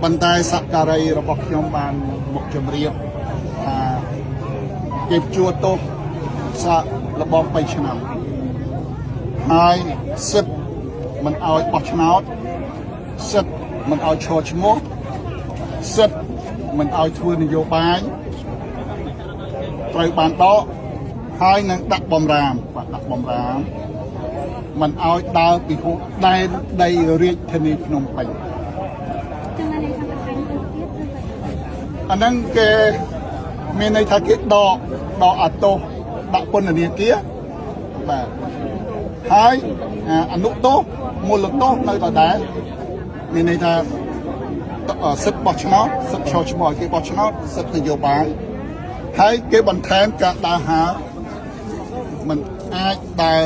ប៉ុន្តែសក្ការីរបស់ខ្ញុំបានមកជម្រាបគេជួទោសសាករបប3ឆ្នាំហើយសិទ្ធិមិនឲ្យបោះឆ្នោតសិទ្ធិមិនឲ្យឈរឈ្មោះសិទ្ធិមិនឲ្យធ្វើនយោបាយត្រូវបានដកហើយនឹងដាក់បំរាមដាក់បំរាមមិនឲ្យដើរពីហួសដែនដីរាជធានីភ្នំពេញអាហ្នឹងគេមានន័យថាគេដកអត្តោសដាក់ពន្ធនាគារបាទហើយអនុទោសមូលទោសនៅដដែលមានន័យថាសិទ្ធិបោះឆ្នោតសិទ្ធិឈរឈ្មោះឲ្យគេបោះឆ្នោតសិទ្ធិនយោបាយហើយគេបន្ថែមការដើរហើរមិនអាចដើរ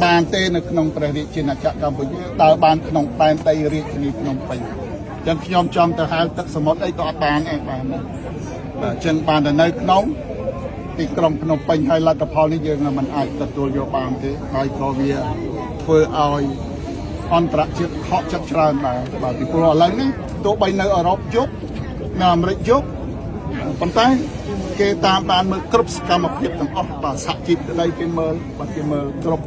បានទេនៅក្នុងព្រះរាជាណាចក្រកម្ពុជាដើរបានក្នុងដែនដីរាជធានីភ្នំពេញអញ្ចឹងខ្ញុំចង់ទៅហៅទឹកសមុទ្រអីក៏អត់បានដែរបាទអញ្ចឹងបានតែនៅក្នុងទីក្រុងភ្នំពេញហើយលទ្ធផលនេះយើងមិនអាចទទួលយកបានទេហើយក៏វាធ្វើឲ្យអន្តរជាតិខកចិត្តច្រើនដែរបាទពីព្រោះឥឡូវនេះទោះបីនៅអឺរ៉ុបយប់នៅអាមេរិកយប់ប៉ុន្តែគេតាមបានមើលគ្រប់សកម្មភាពទាំងអស់បាទសហជីពក្តីគេមើលបាទគេមើលគ្រប់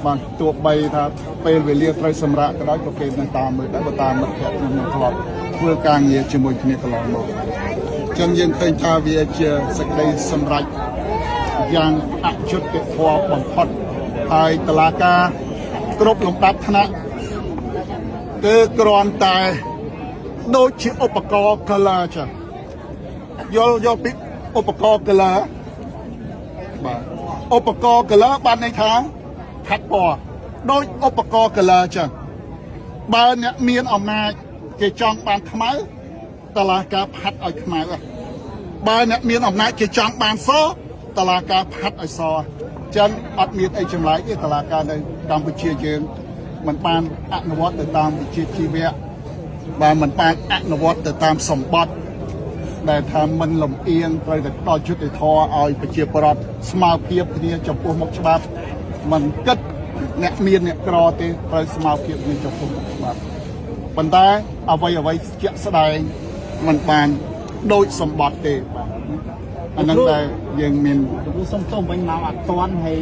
បាទទោះបីថាពេលវេលាត្រូវសម្រាប់ក៏ដោយក៏គេនឹងតាមមើលដែរបើតាមមិត្តភក្តិខ្ញុំនឹងធ្លាប់ធ្វើការងារជាមួយគ្នាកន្លងមកអញ្ចឹងយើងឃើញថាវាជាសេចក្តីសម្រេចយ៉ាងអយុត្តិធម៌បំផុតហើយតុលាការគ្រប់លំដាប់ថ្នាក់គឺគ្រាន់តែដូចជាឧបករណ៍ color ចា៎យល់ពីឧបករណ៍ color បាទឧបករណ៍ color បានន័យថាខាត់ពណ៌ដូចឧបករណ៍ color ចឹងបើអ្នកមានអំណាចគេចង់បានខ្មៅតឡាការផាត់ឲ្យខ្មៅបើអ្នកមានអំណាចគេចង់បានសតឡាការផាត់ឲ្យសចឹងអត់មានអីចម្លែកទេតឡាការនៅកម្ពុជាយើងមិនបានអនុវត្តទៅតាមវិជ្ជាជីវៈបាទមិនបានអនុវត្តទៅតាមសម្បត្តិដែលថាមិនលំអៀងត្រូវតែដល់យុត្តិធម៌ឲ្យប្រជាពលរដ្ឋស្មើភាពគ្នាចំពោះមុខច្បាប់មិនគិតអ្នកមានអ្នកក្រទេត្រូវស្មើភាពគ្នាចំពោះមុខច្បាប់ប៉ុន្តែអ្វីជាក់ស្ដែងមិនបានដូចសម្បត្តិទេបាទអានឹងតែយើងមានសុំទោសវិញមកអត់ទាន់ហើយ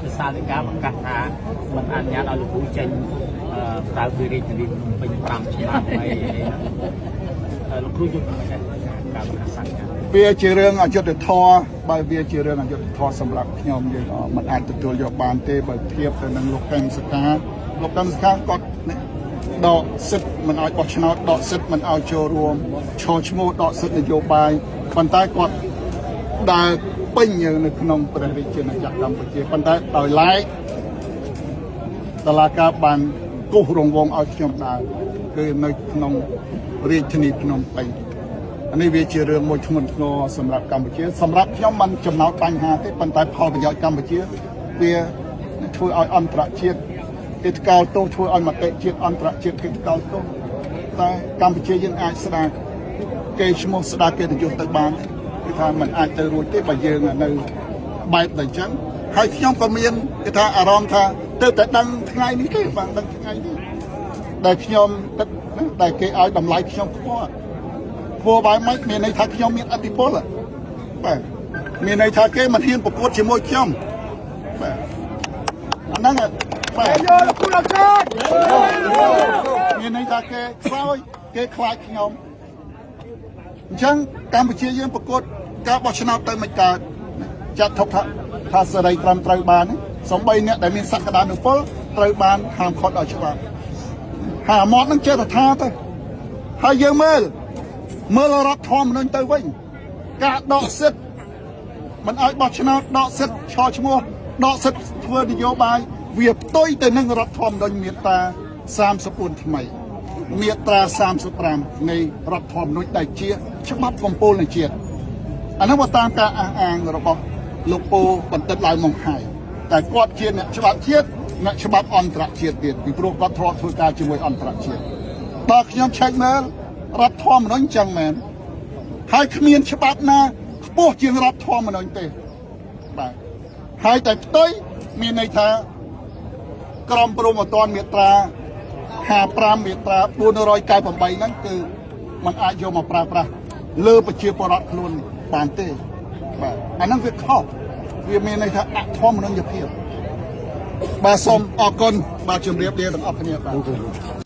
វិសាលដីកាប្រកាសថាមិនអនុញ្ញាតឲ្យលោកគ្រូចេញក្រៅពីរាជធានីភ្នំពេញ5ឆ្នាំហើយលោកគ្រូយល់មិនដែរការប្រកាសសញ្ញាវាជារឿងអយុត្តិធម៌បើវាជារឿងអយុត្តិធម៌សម្រាប់ខ្ញុំយើងមិនអាចទទួលយកបានទេបើធៀបទៅនឹងលោកកឹមសុខាគាត់ដកសិទ្ធិមិនឲ្យបោះឆ្នោតដកសិទ្ធិមិនឲ្យចូលរួមឈរឈ្មោះដកសិទ្ធិនយោបាយប៉ុន្តែគាត់ដើរពេញនៅក្នុងព្រះរាជាណាចក្រកម្ពុជាប៉ុន្តែដោយឡែកតុលាការបានគូសរង្វង់ឲ្យខ្ញុំដើរគឺនៅក្នុងរាជធានីភ្នំពេញនេះវាជារឿងមួយធ្ងន់ធ្ងរសម្រាប់កម្ពុជាសម្រាប់ខ្ញុំមិនចំណោទបញ្ហាទេប៉ុន្តែផលប្រយោជន៍កម្ពុជាវាធ្វើឲ្យអន្តរជាតិគេថ្កោលទោសធ្វើឲ្យមតិជាតិអន្តរជាតិគេថ្កោលទោសតែកម្ពុជាយើងអាចស្ដារគេឈ្មោះស្ដារកិត្តិយសទៅបានគឺថាมันអាចទៅរួចទេបើយើងនៅបែបតែអញ្ចឹងហើយខ្ញុំក៏មានគេថាអារម្មណ៍ថាទៅតែដឹងថ្ងៃនេះទេបានដឹងថ្ងៃនេះដែលខ្ញុំតែគេឲ្យតម្លៃខ្ញុំខ្ពស់បែបម៉េចមានន័យថាខ្ញុំមានអធិពលបាទមានន័យថាគេមិនហ៊ានប្រកួតជាមួយខ្ញុំបាទអាហ្នឹងបាទយកលោកគ្រូលោកចាត់មានន័យថាគេខ្សោយគេខ្លាចខ្ញុំអញ្ចឹងកម្ពុជាយើងប្រកួតការបោះឆ្នោតទៅមិនកើតចាត់ទុកថាសេរីត្រឹមត្រូវបានសូម្បីអ្នកដែលមានសក្តានុពលត្រូវបានហាមឃាត់ដោយច្បាប់ហើយអាម៉ត់នឹងចេះតែថាទៅហើយយើងមើលរដ្ឋធម្មនុញ្ញទៅវិញការដកសិទ្ធិមិនឲ្យបោះឆ្នោតដកសិទ្ធិឈរឈ្មោះដកសិទ្ធិធ្វើនយោបាយវាផ្ទុយទៅនឹងរដ្ឋធម្មនុញ្ញមាត្រា34ថ្មីមាត្រា35នៃរដ្ឋធម្មនុញ្ញដែលជាច្បាប់កំពូលនៃជាតិអានោះមកតាមការអះអាងរបស់លោកពូបណ្ឌិតឡាវម៉ុងហើយតែគាត់ជាអ្នកច្បាប់ជាតិអ្នកច្បាប់អន្តរជាតិទៀតពីព្រោះគាត់ធ្លាប់ធ្វើការជាមួយអន្តរជាតិបើខ្ញុំឆែកមើលរដ្ឋធម្មនុញ្ញចឹងមែនហើយគ្មានច្បាប់ណាខ្ពស់ជាងរដ្ឋធម្មនុញ្ញទេបាទហើយតែផ្ទុយមានន័យថាក្រមព្រហ្មទណ្ឌមាត្រា 55មេត្រា498ហ្នឹងគឺมันអាចយកមកប្រើប្រាស់លើប្រជាពលរដ្ឋខ្លួនបានទេបាទអាហ្នឹងវាខុសវាមានន័យថាអធម្មនិយភាពបាទសូមអរគុណបាទជម្រាបលាទាំងអស់គ្នាបាទ